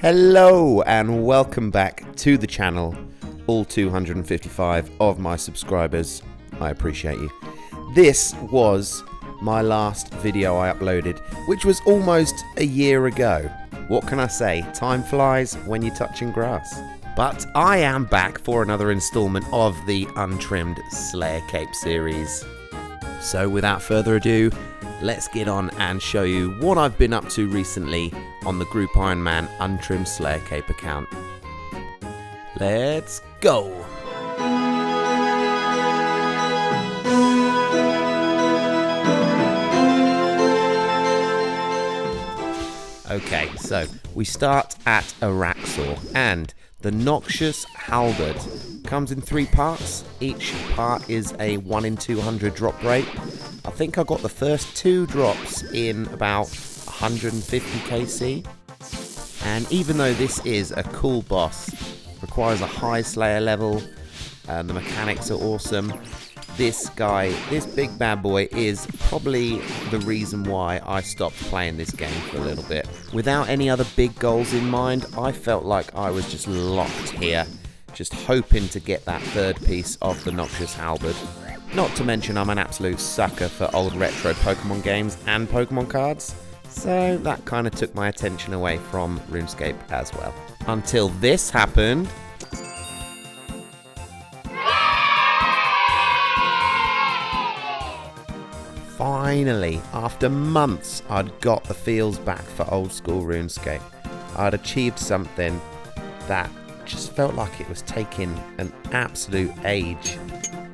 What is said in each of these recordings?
Hello and welcome back to the channel, all 255 of my subscribers. I appreciate you. This was my last video I uploaded, which was almost a year ago. What can I say? Time flies when you're touching grass. But I am back for another installment of the Untrimmed Slayer Cape series. So without further ado, let's get on and show you what I've been up to recently on the Group Iron Man Untrimmed Slayer Cape account. Let's go! Okay, so we start at Araxor, and the Noxious Halberd comes in 3 parts. Each part is a 1 in 200 drop rate. I think I got the first 2 drops in about 150 KC. And even though this is a cool boss, requires a high Slayer level, the mechanics are awesome, this guy, this big bad boy, is probably the reason why I stopped playing this game for a little bit. Without any other big goals in mind, I felt like I was just locked here, just hoping to get that 3rd piece of the Noxious Halberd. Not to mention I'm an absolute sucker for old retro Pokemon games and Pokemon cards, so that kind of took my attention away from RuneScape as well. Until this happened. Finally, after months, I'd got the feels back for old school RuneScape. I'd achieved something that just felt like it was taking an absolute age.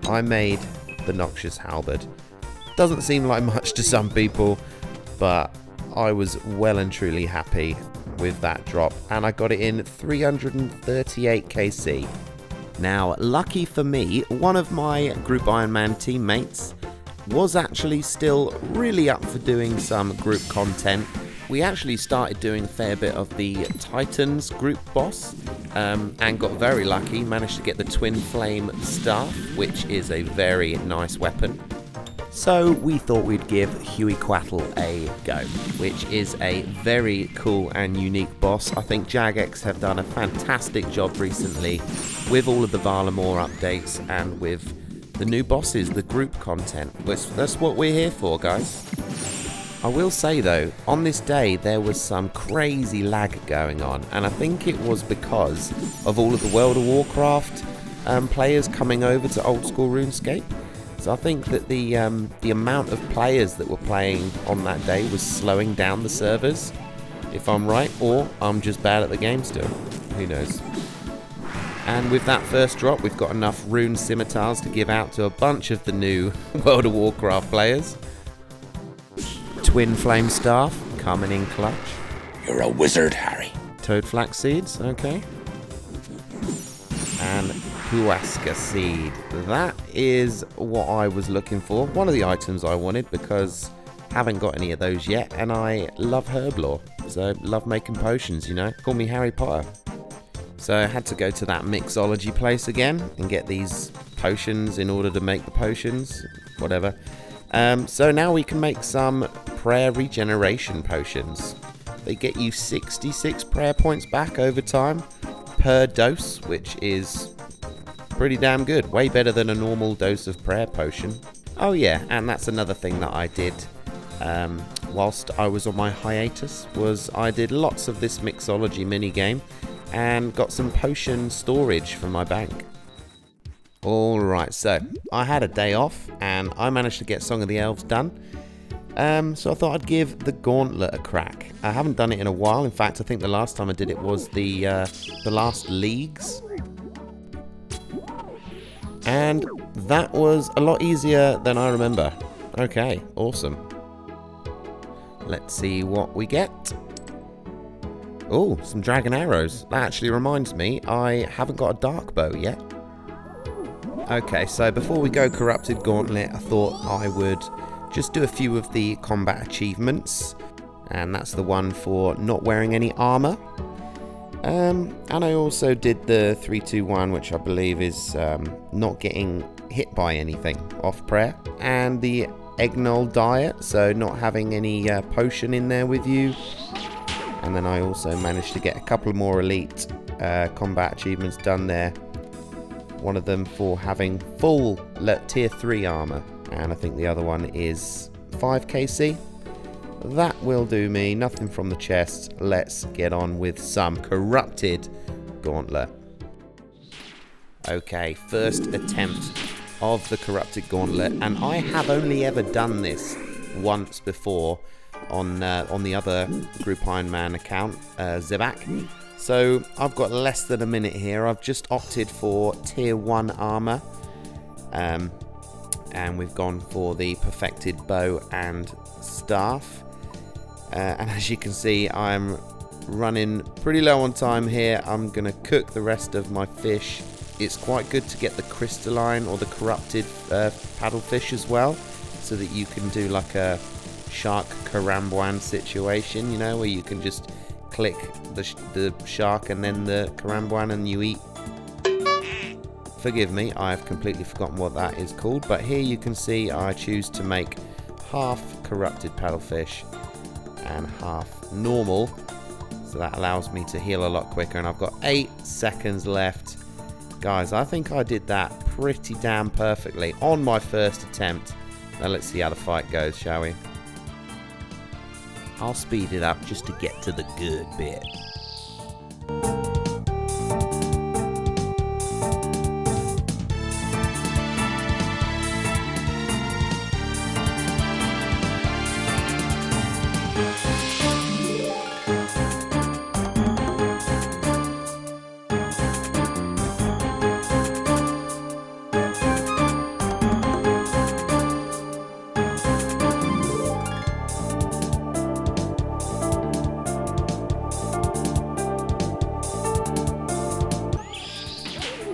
I made the Noxious Halberd. Doesn't seem like much to some people, but I was well and truly happy with that drop, and I got it in 338 KC. Now, lucky for me, one of my Group Iron Man teammates was actually still really up for doing some group content. We actually started doing a fair bit of the Titans group boss, and got very lucky, managed to get the Twin Flame Staff, which is a very nice weapon. So we thought we'd give Hueyquatl a go, which is a very cool and unique boss. I think Jagex have done a fantastic job recently with all of the Valamore updates and with the new bosses, the group content. That's what we're here for, guys. I will say though, on this day there was some crazy lag going on, and I think it was because of all of the World of Warcraft players coming over to old school RuneScape. So I think that the amount of players that were playing on that day was slowing down the servers, if I'm right, or I'm just bad at the game still. Who knows? And with that first drop, we've got enough rune scimitars to give out to a bunch of the new World of Warcraft players. Twin Flame Staff coming in clutch. You're a wizard, Harry. Toad Flax Seeds, okay. And Huasca Seed. That is what I was looking for. One of the items I wanted, because I haven't got any of those yet, and I love herb lore. So love making potions, you know. Call me Harry Potter. So I had to go to that mixology place again and get these potions in order to make the potions, whatever. So now we can make some prayer regeneration potions. They get you 66 prayer points back over time per dose, which is pretty damn good. Way better than a normal dose of prayer potion. Oh yeah, and that's another thing that I did whilst I was on my hiatus, was I did lots of this mixology minigame and got some potion storage from my bank. Alright, so I had a day off and I managed to get Song of the Elves done. So I thought I'd give the Gauntlet a crack. I haven't done it in a while. In fact, I think the last time I did it was the last leagues. And that was a lot easier than I remember. Okay, awesome. Let's see what we get. Oh, some dragon arrows. That actually reminds me, I haven't got a dark bow yet. Okay, so before we go Corrupted Gauntlet, I thought I would just do a few of the combat achievements. And that's the one for not wearing any armor. And I also did the 3-2-1, which I believe is not getting hit by anything off prayer. And the Eggnol diet, so not having any potion in there with you. And then I also managed to get a couple more elite combat achievements done there. One of them for having full tier 3 armor, and I think the other one is 5 KC. That will do me. Nothing from the chest. Let's get on with some corrupted Gauntlet. Okay, first attempt of the corrupted Gauntlet, and I have only ever done this once before on the other Group Iron Man account, Zebak. So I've got less than a minute here. I've just opted for tier 1 armor, and we've gone for the perfected bow and staff. And as you can see, I'm running pretty low on time here. I'm gonna cook the rest of my fish. It's quite good to get the crystalline or the corrupted paddlefish as well, so that you can do like a shark karambuan situation, you know, where you can just click the shark and then the karambuan and you eat. Forgive me, I have completely forgotten what that is called, but here you can see I choose to make half corrupted paddlefish and half normal, so that allows me to heal a lot quicker, and I've got 8 seconds left. Guys, I think I did that pretty damn perfectly on my first attempt. Now let's see how the fight goes, shall we? I'll speed it up just to get to the good bit.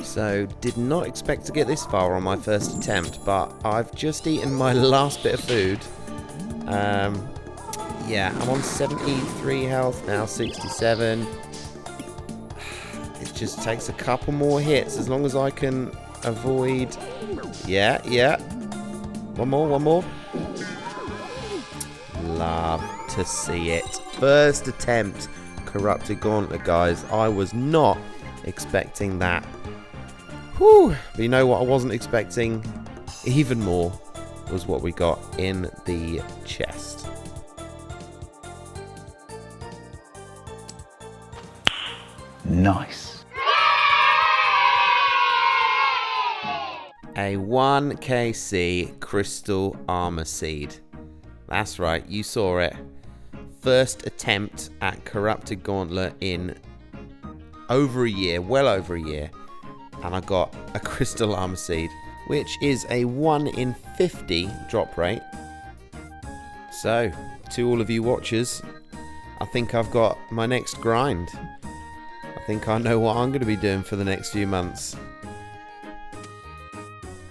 So, did not expect to get this far on my first attempt, but I've just eaten my last bit of food. Yeah, I'm on 73 health now, 67. It just takes a couple more hits, as long as I can avoid... Yeah. One more. Love to see it. First attempt, corrupted Gauntlet, guys. I was not expecting that. Whew. But you know what I wasn't expecting even more was what we got in the chest. Nice. A 1 KC crystal armor seed. That's right, you saw it. First attempt at corrupted Gauntlet in over a year, well over a year. And I got a crystal armor seed, which is a 1 in 50 drop rate. So, to all of you watchers, I think I've got my next grind. I think I know what I'm going to be doing for the next few months.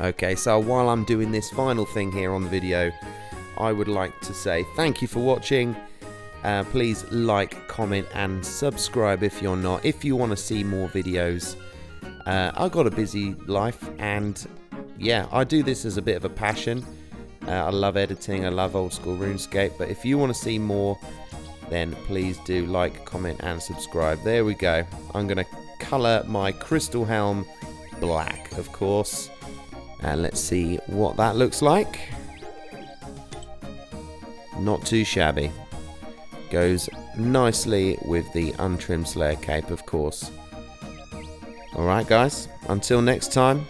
Okay, so while I'm doing this final thing here on the video, I would like to say thank you for watching. Please like, comment and subscribe if you're not. If you want to see more videos. I've got a busy life, and yeah, I do this as a bit of a passion. I love editing, I love old school RuneScape, but if you want to see more, then please do like, comment and subscribe. There we go. I'm going to colour my crystal helm black, of course, and let's see what that looks like. Not too shabby. Goes nicely with the Untrimmed Slayer cape, of course. Alright guys, until next time,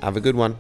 have a good one.